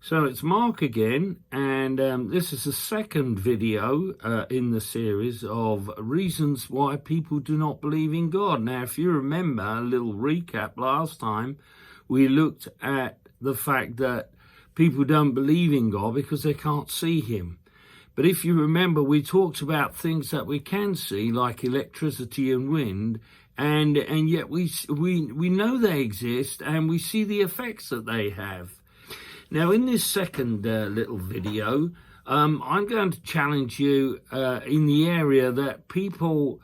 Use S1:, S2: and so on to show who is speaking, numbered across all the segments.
S1: So it's Mark again, and this is the second video in the series of reasons why people do not believe in God. Now, if you remember, a little recap last time, we looked at the fact that people don't believe in God because they can't see him. But if you remember, we talked about things that we can see, like electricity and wind, and yet we know they exist, and we see the effects that they have. Now, in this second little video, I'm going to challenge you in the area that people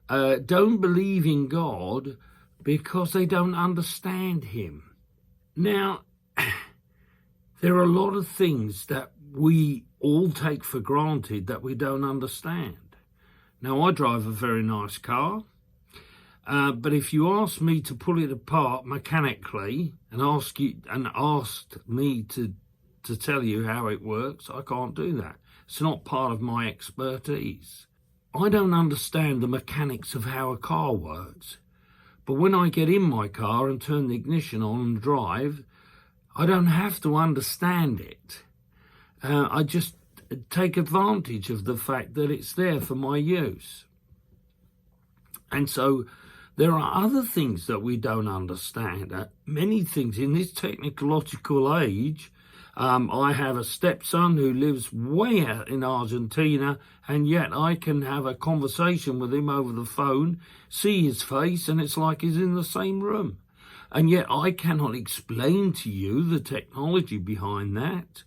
S1: don't believe in God because they don't understand him. Now, there are a lot of things that we all take for granted that we don't understand. Now, I drive a very nice car. But if you ask me to pull it apart mechanically and asked me to tell you how it works, I can't do that. It's not part of my expertise. I don't understand the mechanics of how a car works. But when I get in my car and turn the ignition on and drive, I don't have to understand it. I just take advantage of the fact that it's there for my use. And so there are other things that we don't understand. Many things in this technological age. I have a stepson who lives way out in Argentina, and yet I can have a conversation with him over the phone, see his face, and it's like he's in the same room. And yet I cannot explain to you the technology behind that.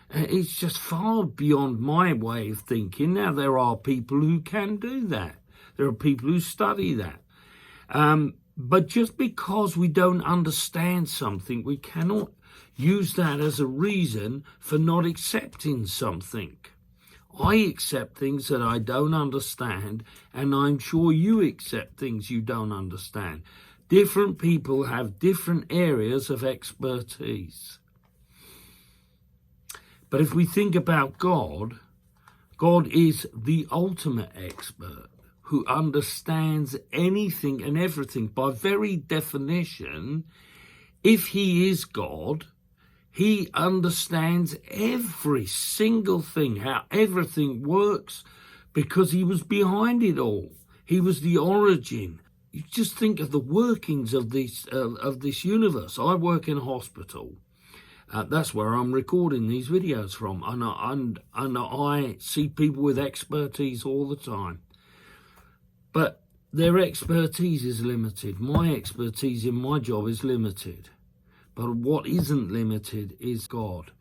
S1: It's just far beyond my way of thinking. Now, there are people who can do that. There are people who study that. But just because we don't understand something, we cannot use that as a reason for not accepting something. I accept things that I don't understand, and I'm sure you accept things you don't understand. Different people have different areas of expertise. But if we think about God, God is the ultimate expert, who understands anything and everything. By very definition, if he is God, he understands every single thing, how everything works, because he was behind it all. He was the origin. You just think of the workings of this universe. I work in a hospital. That's where I'm recording these videos from, and I see people with expertise all the time. But their expertise is limited. My expertise in my job is limited. But what isn't limited is God.